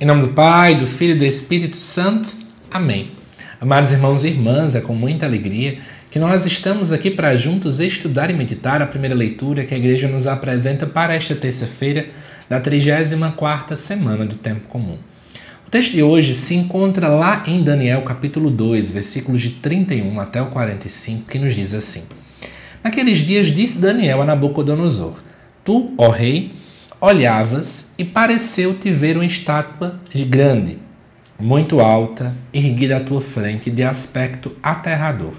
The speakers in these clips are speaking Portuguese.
Em nome do Pai, do Filho e do Espírito Santo. Amém. Amados irmãos e irmãs, é com muita alegria que nós estamos aqui para juntos estudar e meditar a primeira leitura que a Igreja nos apresenta para esta terça-feira da 34ª semana do Tempo Comum. O texto de hoje se encontra lá em Daniel capítulo 2, versículos de 31 até o 45, que nos diz assim: Naqueles dias disse Daniel a Nabucodonosor: Tu, ó rei, olhavas e pareceu-te ver uma estátua grande, muito alta, erguida à tua frente, de aspecto aterrador.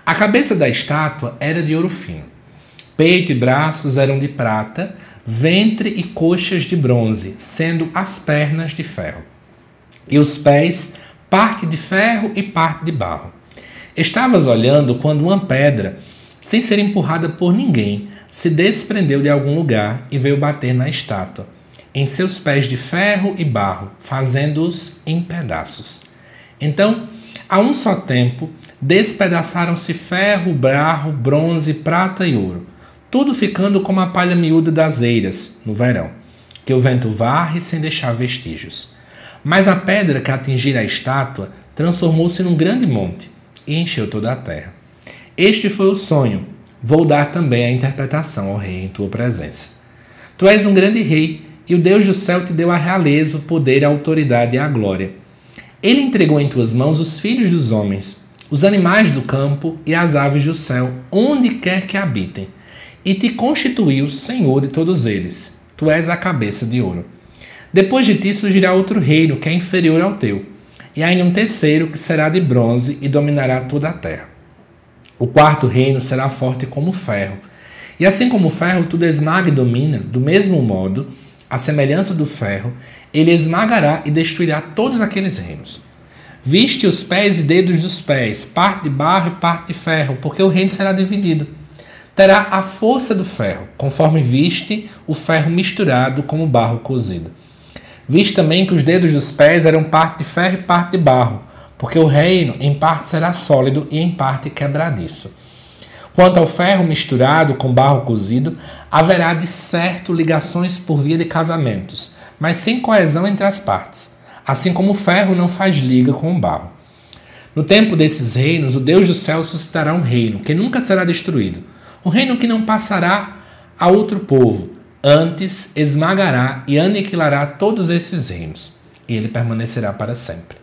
A cabeça da estátua era de ouro fino, peito e braços eram de prata, ventre e coxas de bronze, sendo as pernas de ferro, e os pés parte de ferro e parte de barro. Estavas olhando quando uma pedra, sem ser empurrada por ninguém, se desprendeu de algum lugar e veio bater na estátua, em seus pés de ferro e barro, fazendo-os em pedaços. Então, a um só tempo, despedaçaram-se ferro, barro, bronze, prata e ouro, tudo ficando como a palha miúda das eiras, no verão, que o vento varre sem deixar vestígios. Mas a pedra que atingira a estátua transformou-se num grande monte e encheu toda a terra. Este foi o sonho. Vou dar também a interpretação, ó rei, em tua presença. Tu és um grande rei, e o Deus do céu te deu a realeza, o poder, a autoridade e a glória. Ele entregou em tuas mãos os filhos dos homens, os animais do campo e as aves do céu, onde quer que habitem, e te constituiu senhor de todos eles. Tu és a cabeça de ouro. Depois de ti surgirá outro reino que é inferior ao teu, e ainda um terceiro que será de bronze e dominará toda a terra. O quarto reino será forte como o ferro. E assim como o ferro tudo esmaga e domina, do mesmo modo, à semelhança do ferro, ele esmagará e destruirá todos aqueles reinos. Viste os pés e dedos dos pés, parte de barro e parte de ferro, porque o reino será dividido. Terá a força do ferro, conforme viste o ferro misturado com o barro cozido. Viste também que os dedos dos pés eram parte de ferro e parte de barro, porque o reino em parte será sólido e em parte quebradiço. Quanto ao ferro misturado com barro cozido, haverá de certo ligações por via de casamentos, mas sem coesão entre as partes, assim como o ferro não faz liga com o barro. No tempo desses reinos, o Deus do céu suscitará um reino que nunca será destruído, um reino que não passará a outro povo, antes esmagará e aniquilará todos esses reinos, e ele permanecerá para sempre.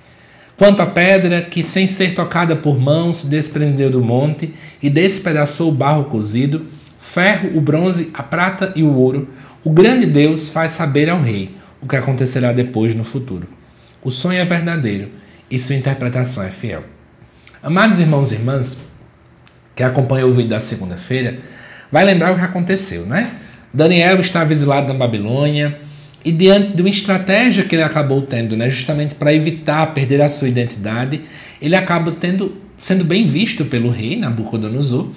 Quanto à pedra que, sem ser tocada por mão, se desprendeu do monte e despedaçou o barro cozido, ferro, o bronze, a prata e o ouro, o grande Deus faz saber ao rei o que acontecerá depois no futuro. O sonho é verdadeiro e sua interpretação é fiel. Amados irmãos e irmãs, que acompanham o vídeo da segunda-feira, vai lembrar o que aconteceu, né? Daniel estava exilado na Babilônia, e diante de uma estratégia que ele acabou tendo, né, justamente para evitar perder a sua identidade, ele acaba sendo bem visto pelo rei Nabucodonosor,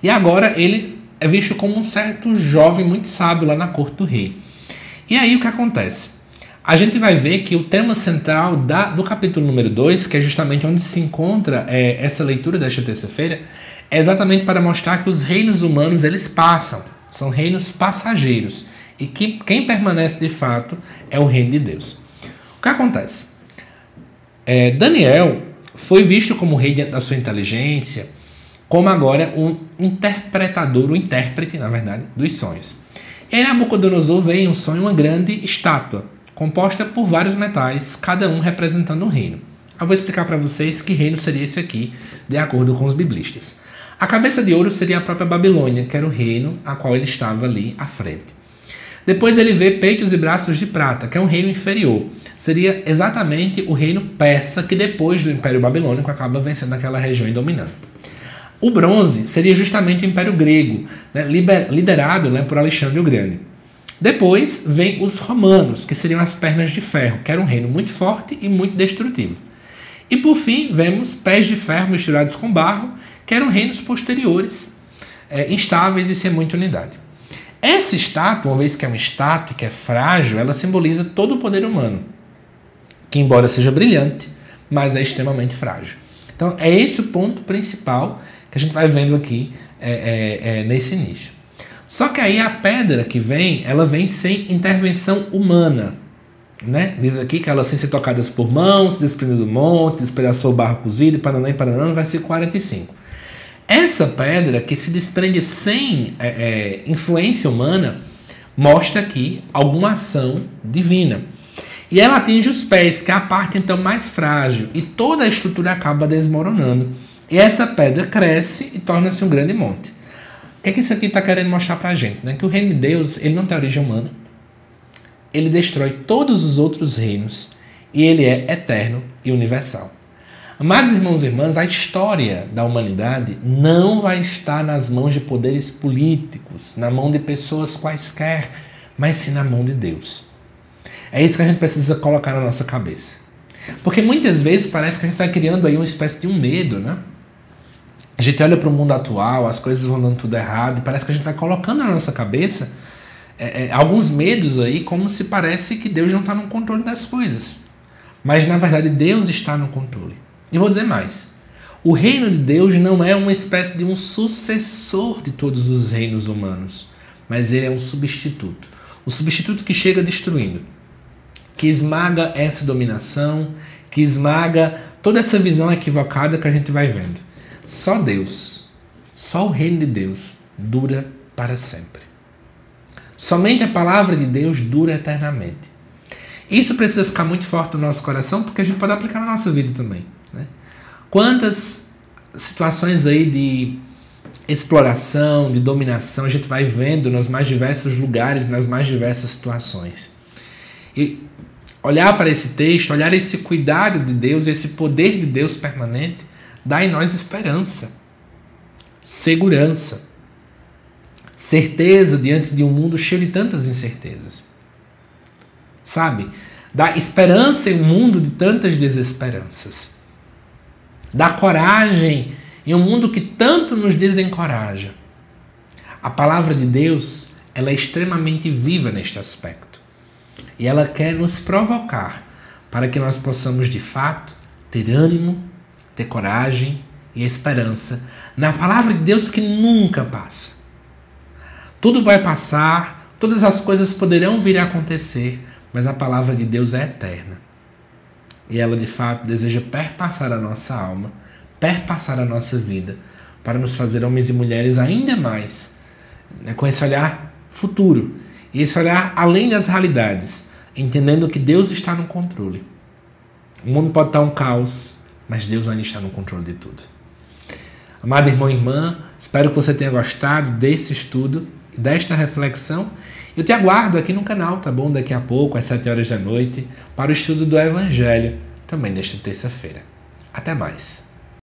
e agora ele é visto como um certo jovem muito sábio lá na corte do rei. E aí o que acontece? A gente vai ver que o tema central do capítulo número 2, que é justamente onde se encontra essa leitura desta terça-feira, é exatamente para mostrar que os reinos humanos eles passam, são reinos passageiros, e que quem permanece de fato é o reino de Deus. O que acontece? Daniel foi visto como rei diante da sua inteligência, como agora um interpretador, um intérprete, na verdade, dos sonhos. E aí Nabucodonosor vê em um sonho uma grande estátua, composta por vários metais, cada um representando um reino. Eu vou explicar para vocês que reino seria esse aqui, de acordo com os biblistas. A cabeça de ouro seria a própria Babilônia, que era o reino a qual ele estava ali à frente. Depois ele vê peitos e braços de prata, que é um reino inferior. Seria exatamente o reino persa, que depois do Império Babilônico acaba vencendo aquela região e dominando. O bronze seria justamente o Império Grego, né, liderado, né, por Alexandre o Grande. Depois vem os romanos, que seriam as pernas de ferro, que era um reino muito forte e muito destrutivo. E por fim vemos pés de ferro misturados com barro, que eram reinos posteriores, instáveis e sem muita unidade. Essa estátua, uma vez que é uma estátua que é frágil, ela simboliza todo o poder humano, que embora seja brilhante, mas é extremamente frágil. Então é esse o ponto principal que a gente vai vendo aqui nesse início. Só que aí a pedra que vem, ela vem sem intervenção humana. né? Diz aqui que elas sem ser tocadas por mãos, se desprendeu do monte, despedaçou o barro cozido, e Paraná, no versículo 45. Essa pedra que se desprende sem influência humana mostra aqui alguma ação divina. E ela atinge os pés, que é a parte então mais frágil, e toda a estrutura acaba desmoronando. E essa pedra cresce e torna-se um grande monte. O que é que isso aqui está querendo mostrar para a gente? Né? Que o reino de Deus ele não tem origem humana, ele destrói todos os outros reinos e ele é eterno e universal. Amados irmãos e irmãs, a história da humanidade não vai estar nas mãos de poderes políticos, na mão de pessoas quaisquer, mas sim na mão de Deus. É isso que a gente precisa colocar na nossa cabeça. Porque muitas vezes parece que a gente está criando aí uma espécie de um medo, né? A gente olha para o mundo atual, as coisas vão dando tudo errado, parece que a gente vai colocando na nossa cabeça alguns medos aí, como se parece que Deus não está no controle das coisas. Mas na verdade Deus está no controle. E vou dizer mais. O reino de Deus não é uma espécie de um sucessor de todos os reinos humanos, mas ele é um substituto. Um substituto que chega destruindo, que esmaga essa dominação, que esmaga toda essa visão equivocada que a gente vai vendo. Só Deus, só o reino de Deus dura para sempre. Somente a palavra de Deus dura eternamente. Isso precisa ficar muito forte no nosso coração, porque a gente pode aplicar na nossa vida também, né? Quantas situações aí de exploração, de dominação, a gente vai vendo nos mais diversos lugares, nas mais diversas situações. E olhar para esse texto, olhar esse cuidado de Deus, esse poder de Deus permanente, dá em nós esperança, segurança, certeza diante de um mundo cheio de tantas incertezas. Sabe? Dá esperança em um mundo de tantas desesperanças. Dá coragem em um mundo que tanto nos desencoraja. A palavra de Deus, ela é extremamente viva neste aspecto. E ela quer nos provocar para que nós possamos, de fato, ter ânimo, ter coragem e esperança na palavra de Deus que nunca passa. Tudo vai passar, todas as coisas poderão vir a acontecer, mas a palavra de Deus é eterna. E ela, de fato, deseja perpassar a nossa alma, perpassar a nossa vida, para nos fazer homens e mulheres ainda mais, né, com esse olhar futuro, e esse olhar além das realidades, entendendo que Deus está no controle. O mundo pode estar um caos, mas Deus ainda está no controle de tudo. Amado irmão e irmã, espero que você tenha gostado desse estudo, desta reflexão. Eu te aguardo aqui no canal, tá bom? Daqui a pouco, às 7 horas da noite, para o estudo do Evangelho, também desta terça-feira. Até mais!